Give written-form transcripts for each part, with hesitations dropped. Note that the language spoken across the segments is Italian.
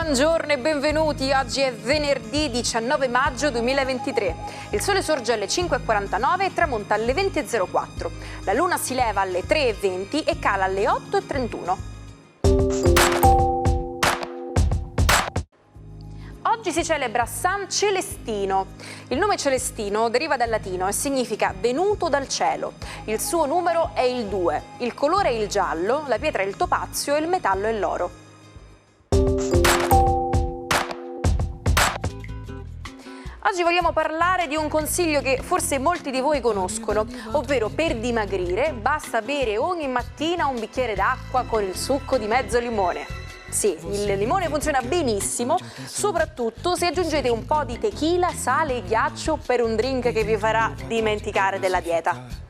Buongiorno e benvenuti, oggi è venerdì 19 maggio 2023. Il sole sorge alle 5.49 e tramonta alle 20.04. La luna si leva alle 3.20 e cala alle 8.31. Oggi si celebra San Celestino. Il nome Celestino deriva dal latino e significa venuto dal cielo. Il suo numero è il 2, il colore è il giallo, la pietra è il topazio e il metallo è l'oro. Oggi vogliamo parlare di un consiglio che forse molti di voi conoscono, ovvero per dimagrire basta bere ogni mattina un bicchiere d'acqua con il succo di mezzo limone. Sì, il limone funziona benissimo, soprattutto se aggiungete un po' di tequila, sale e ghiaccio per un drink che vi farà dimenticare della dieta.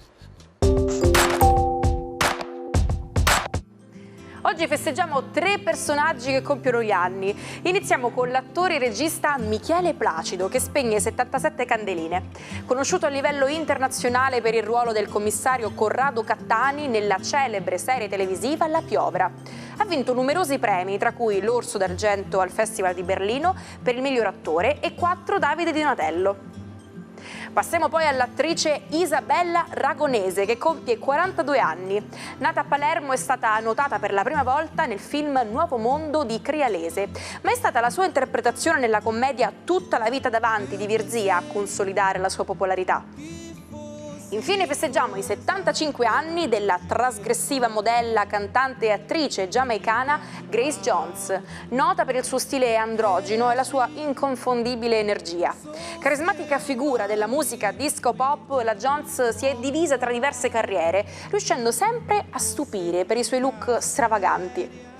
Oggi festeggiamo 3 personaggi che compiono gli anni. Iniziamo con l'attore e regista Michele Placido, che spegne 77 candeline. Conosciuto a livello internazionale per il ruolo del commissario Corrado Cattani nella celebre serie televisiva La Piovra. Ha vinto numerosi premi, tra cui l'Orso d'Argento al Festival di Berlino per il miglior attore e 4 Davide di Donatello. Passiamo poi all'attrice Isabella Ragonese, che compie 42 anni. Nata a Palermo, è stata notata per la prima volta nel film Nuovo Mondo di Crialese, ma è stata la sua interpretazione nella commedia Tutta la vita davanti di Virzia a consolidare la sua popolarità. Infine festeggiamo i 75 anni della trasgressiva modella, cantante e attrice giamaicana Grace Jones, nota per il suo stile androgino e la sua inconfondibile energia. Carismatica figura della musica disco pop, la Jones si è divisa tra diverse carriere, riuscendo sempre a stupire per i suoi look stravaganti.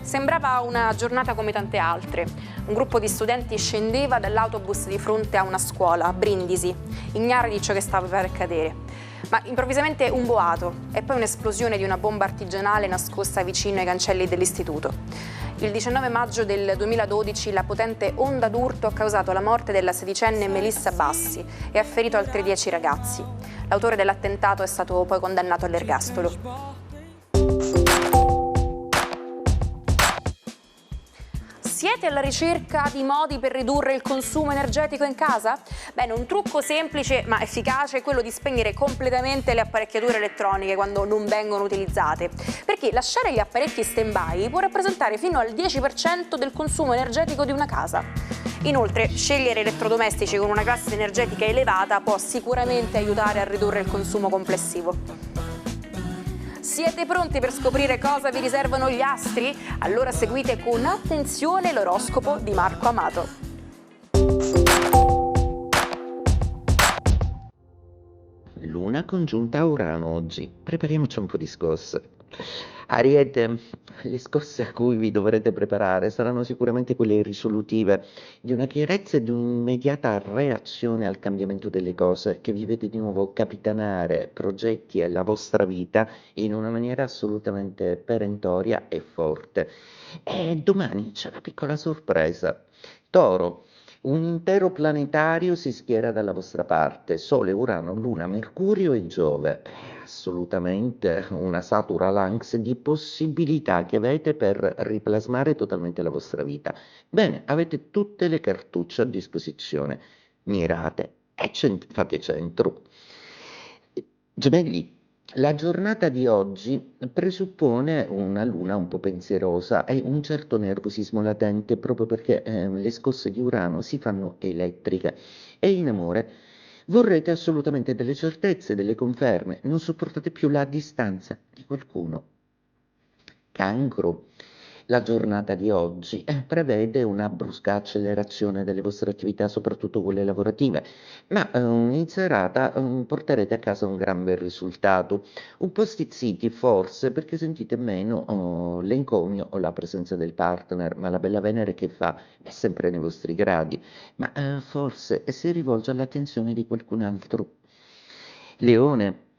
Sembrava una giornata come tante altre. Un gruppo di studenti scendeva dall'autobus di fronte a una scuola, a Brindisi, ignari di ciò che stava per accadere. Ma improvvisamente un boato e poi un'esplosione di una bomba artigianale nascosta vicino ai cancelli dell'istituto. Il 19 maggio del 2012 la potente onda d'urto ha causato la morte della sedicenne Melissa Bassi e ha ferito altri 10 ragazzi. L'autore dell'attentato è stato poi condannato all'ergastolo. Siete alla ricerca di modi per ridurre il consumo energetico in casa? Bene, un trucco semplice ma efficace è quello di spegnere completamente le apparecchiature elettroniche quando non vengono utilizzate, perché lasciare gli apparecchi in stand-by può rappresentare fino al 10% del consumo energetico di una casa. Inoltre, scegliere elettrodomestici con una classe energetica elevata può sicuramente aiutare a ridurre il consumo complessivo. Siete pronti per scoprire cosa vi riservano gli astri? Allora seguite con attenzione l'oroscopo di Marco Amato. Luna congiunta a Urano oggi, prepariamoci un po' di scosse. Ariete, le scosse a cui vi dovrete preparare saranno sicuramente quelle risolutive, di una chiarezza e di un'immediata reazione al cambiamento delle cose, che vi vede di nuovo capitanare progetti e la vostra vita in una maniera assolutamente perentoria e forte. E domani c'è una piccola sorpresa. Toro. Un intero planetario si schiera dalla vostra parte, Sole, Urano, Luna, Mercurio e Giove. È assolutamente una satura lanx di possibilità che avete per riplasmare totalmente la vostra vita. Bene, avete tutte le cartucce a disposizione. Mirate e fate centro. Gemelli, la giornata di oggi presuppone una luna un po' pensierosa e un certo nervosismo latente proprio perché le scosse di Urano si fanno elettriche e in amore vorrete assolutamente delle certezze, delle conferme, non sopportate più la distanza di qualcuno. Cancro. La giornata di oggi prevede una brusca accelerazione delle vostre attività, soprattutto quelle lavorative, ma in serata porterete a casa un gran bel risultato. Un po' stizziti forse perché sentite meno l'encomio o la presenza del partner, ma la bella Venere che fa è sempre nei vostri gradi, ma forse si rivolge all'attenzione di qualcun altro. Leone.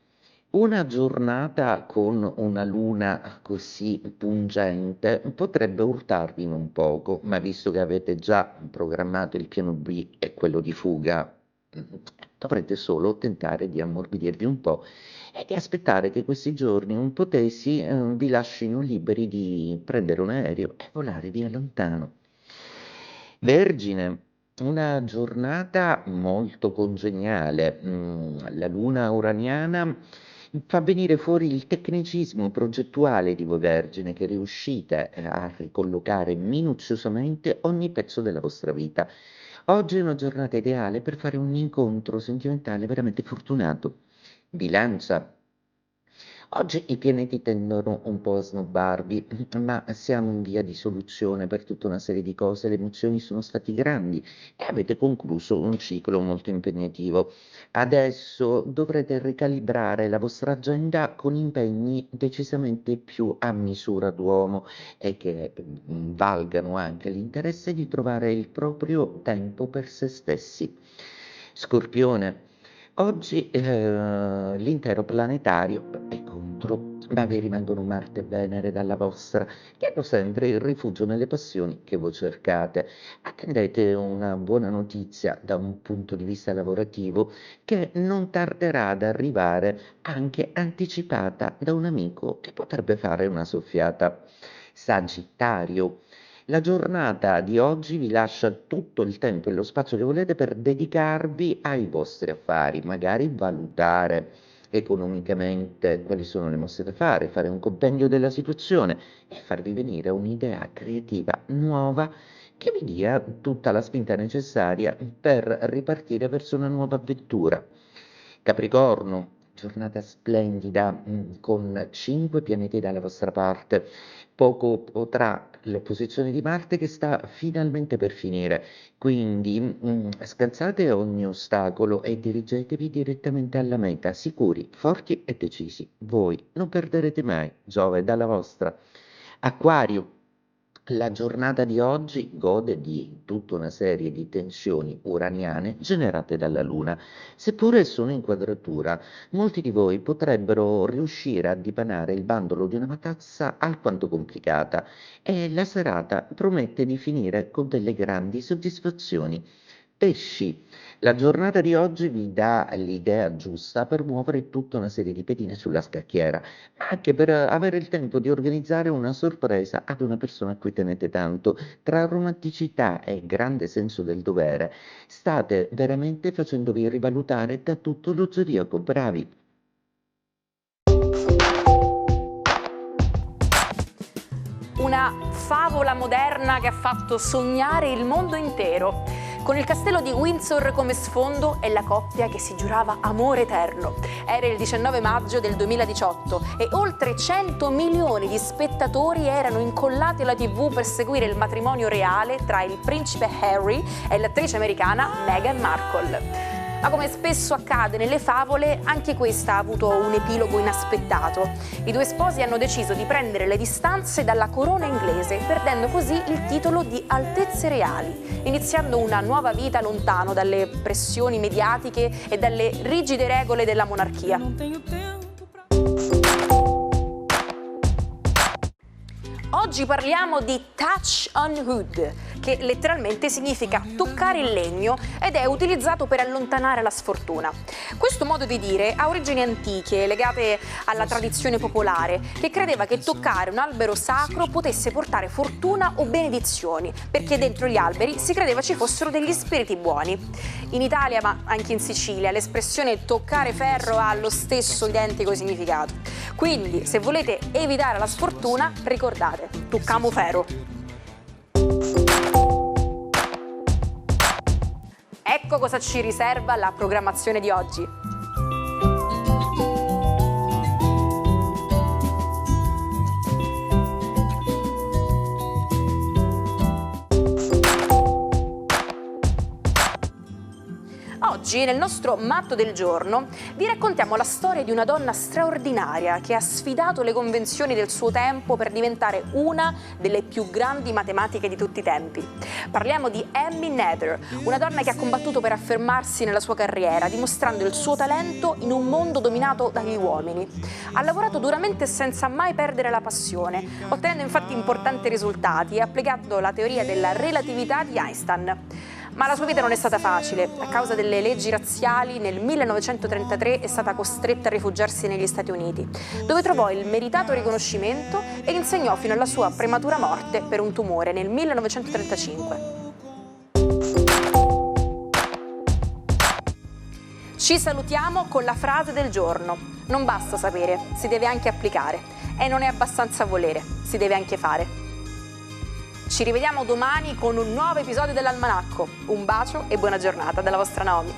Una giornata con una luna così pungente potrebbe urtarvi un poco, ma visto che avete già programmato il piano B e quello di fuga, dovrete solo tentare di ammorbidirvi un po' e di aspettare che questi giorni un po' tesi, vi lascino liberi di prendere un aereo e volare via lontano. Vergine, una giornata molto congeniale. La luna uraniana fa venire fuori il tecnicismo progettuale di voi Vergine, che riuscite a ricollocare minuziosamente ogni pezzo della vostra vita. Oggi è una giornata ideale per fare un incontro sentimentale veramente fortunato. Bilancia. Oggi i pianeti tendono un po' a snobbarvi, ma siamo in via di soluzione per tutta una serie di cose, le emozioni sono stati grandi e avete concluso un ciclo molto impegnativo. Adesso dovrete ricalibrare la vostra agenda con impegni decisamente più a misura d'uomo e che valgano anche l'interesse di trovare il proprio tempo per se stessi. Scorpione. Oggi l'intero planetario è contro, ma vi rimangono Marte e Venere dalla vostra, che hanno sempre il rifugio nelle passioni che voi cercate. Attendete una buona notizia da un punto di vista lavorativo che non tarderà ad arrivare, anche anticipata da un amico che potrebbe fare una soffiata. Sagittario. La giornata di oggi vi lascia tutto il tempo e lo spazio che volete per dedicarvi ai vostri affari, magari valutare economicamente quali sono le mosse da fare un compendio della situazione e farvi venire un'idea creativa nuova che vi dia tutta la spinta necessaria per ripartire verso una nuova avventura. Capricorno, giornata splendida, con 5 pianeti dalla vostra parte. Poco potrà l'opposizione di Marte che sta finalmente per finire, quindi scansate ogni ostacolo e dirigetevi direttamente alla meta, sicuri, forti e decisi. Voi non perderete mai, Giove è dalla vostra. Acquario. La giornata di oggi gode di tutta una serie di tensioni uraniane generate dalla Luna. Seppure sono in quadratura, molti di voi potrebbero riuscire a dipanare il bandolo di una matassa alquanto complicata e la serata promette di finire con delle grandi soddisfazioni. Pesci, la giornata di oggi vi dà l'idea giusta per muovere tutta una serie di pedine sulla scacchiera, ma anche per avere il tempo di organizzare una sorpresa ad una persona a cui tenete tanto. Tra romanticità e grande senso del dovere, state veramente facendovi rivalutare da tutto lo zodiaco. Bravi! Una favola moderna che ha fatto sognare il mondo intero. Con il castello di Windsor come sfondo e la coppia che si giurava amore eterno. Era il 19 maggio del 2018 e oltre 100 milioni di spettatori erano incollati alla TV per seguire il matrimonio reale tra il principe Harry e l'attrice americana Meghan Markle. Ma come spesso accade nelle favole, anche questa ha avuto un epilogo inaspettato. I due sposi hanno deciso di prendere le distanze dalla corona inglese, perdendo così il titolo di Altezze Reali, iniziando una nuova vita lontano dalle pressioni mediatiche e dalle rigide regole della monarchia. Oggi parliamo di touch on wood, che letteralmente significa toccare il legno ed è utilizzato per allontanare la sfortuna. Questo modo di dire ha origini antiche legate alla tradizione popolare, che credeva che toccare un albero sacro potesse portare fortuna o benedizioni, perché dentro gli alberi si credeva ci fossero degli spiriti buoni. In Italia, ma anche in Sicilia, l'espressione toccare ferro ha lo stesso identico significato. Quindi, se volete evitare la sfortuna, ricordate, toccamo ferro. Ecco cosa ci riserva la programmazione di oggi. Oggi, nel nostro matto del giorno, vi raccontiamo la storia di una donna straordinaria che ha sfidato le convenzioni del suo tempo per diventare una delle più grandi matematiche di tutti i tempi. Parliamo di Emmy Noether, una donna che ha combattuto per affermarsi nella sua carriera, dimostrando il suo talento in un mondo dominato dagli uomini. Ha lavorato duramente senza mai perdere la passione, ottenendo infatti importanti risultati e applicando la teoria della relatività di Einstein. Ma la sua vita non è stata facile. A causa delle leggi razziali, nel 1933 è stata costretta a rifugiarsi negli Stati Uniti, dove trovò il meritato riconoscimento e insegnò fino alla sua prematura morte per un tumore nel 1935. Ci salutiamo con la frase del giorno. Non basta sapere, si deve anche applicare. E non è abbastanza volere, si deve anche fare. Ci rivediamo domani con un nuovo episodio dell'Almanacco. Un bacio e buona giornata dalla vostra Naomi.